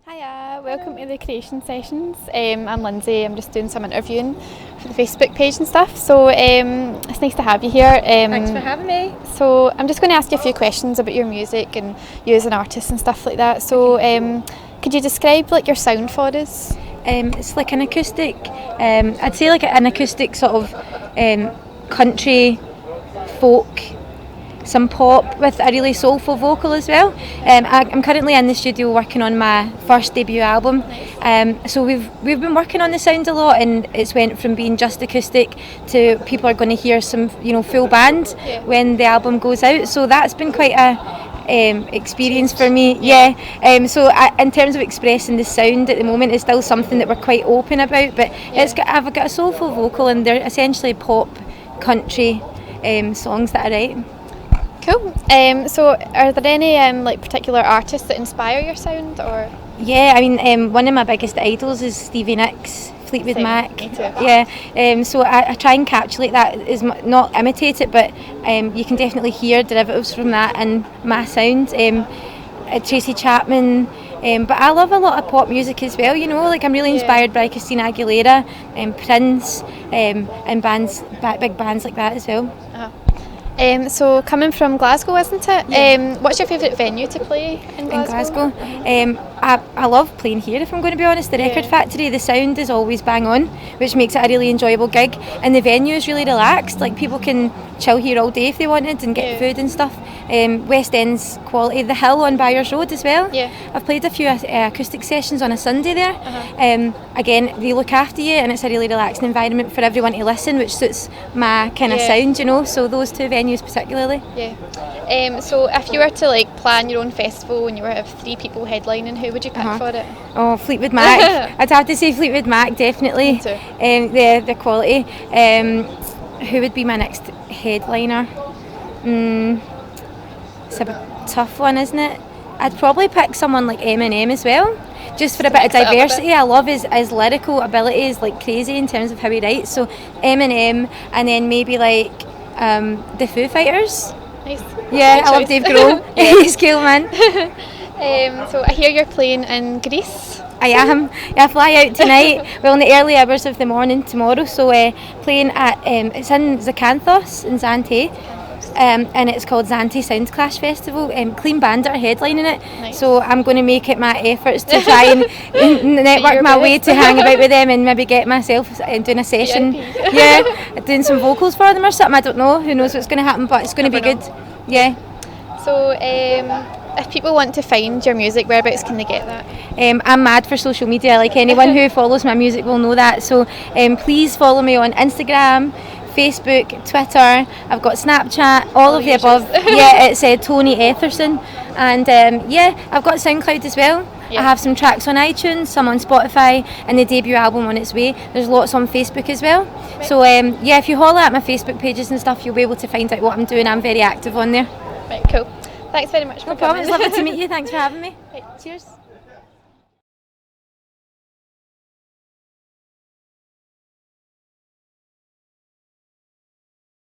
Hiya, welcome to the creation sessions. I'm Lindsay. I'm just doing some interviewing for the Facebook page and stuff. So it's nice to have you here. Thanks for having me. So I'm just going to ask you a few questions about your music and you as an artist and stuff like that. So could you describe like your sound for us? It's like an acoustic. I'd say like an acoustic sort of country, folk, some pop with a really soulful vocal as well. I'm currently in the studio working on my first debut album. So we've been working on the sound a lot, and it's went from being just acoustic to people are going to hear some full band when the album goes out. So that's been quite a experience for me. So in terms of expressing the sound at the moment, it's still something that we're quite open about. But I've got a soulful vocal, and they're essentially pop, country songs that I write. Cool. So are there any like particular artists that inspire your sound, or? Yeah, I mean, one of my biggest idols is Stevie Nicks, Fleetwood Mac. Me too. Yeah. So I try and encapsulate that, is not imitate it, but you can definitely hear derivatives from that in my sound. Tracy Chapman. But I love a lot of pop music as well, like I'm really inspired by Christina Aguilera, Prince, and bands, big bands like that as well. Uh-huh. So coming from Glasgow, isn't it? Yeah. What's your favourite venue to play in Glasgow? I love playing here, if I'm going to be honest. The Record Factory, the sound is always bang on, which makes it a really enjoyable gig, and the venue is really relaxed. Like, people can chill here all day if they wanted and get food and stuff. West End's quality. The Hill on Byers Road as well. I've played a few acoustic sessions on a Sunday there. Again, they look after you, and it's a really relaxing environment for everyone to listen, which suits my kind of sound, so those two venues particularly. So if you were to like plan your own festival and you were to have 3 people headlining, who would you pick for it? Oh, Fleetwood Mac. I'd have to say Fleetwood Mac, definitely. Me too. The quality. Who would be my next headliner? It's a tough one, isn't it? I'd probably pick someone like Eminem as well, just for a bit of diversity. I love his lyrical abilities, like crazy in terms of how he writes. So Eminem, and then maybe like the Foo Fighters. Nice. Yeah, I love Dave Grohl. He's cool, man. So I hear you're playing in Greece. I am. I fly out tonight. Well, in the early hours of the morning tomorrow. So playing at it's in Zakynthos in Zante, and it's called Zante Sound Clash Festival. Clean Bandit are headlining it. Nice. So I'm going to make it my efforts to try and network my way to hang about with them and maybe get myself doing a session. Doing some vocals for them or something. I don't know. Who knows what's going to happen, but it's going to be good. Yeah. So if people want to find your music, whereabouts can they get that? I'm mad for social media. Like, anyone who follows my music will know that. So please follow me on Instagram, Facebook, Twitter. I've got Snapchat, all of the above. It's Toni Etherson, and I've got SoundCloud as well. I have some tracks on iTunes, some on Spotify, and the debut album on its way. There's lots on Facebook as well. Right. So if you holler at my Facebook pages and stuff, you'll be able to find out what I'm doing. I'm very active on there. Right, cool. Thanks very much for coming. No problem. It's lovely to meet you. Thanks for having me. Right, cheers.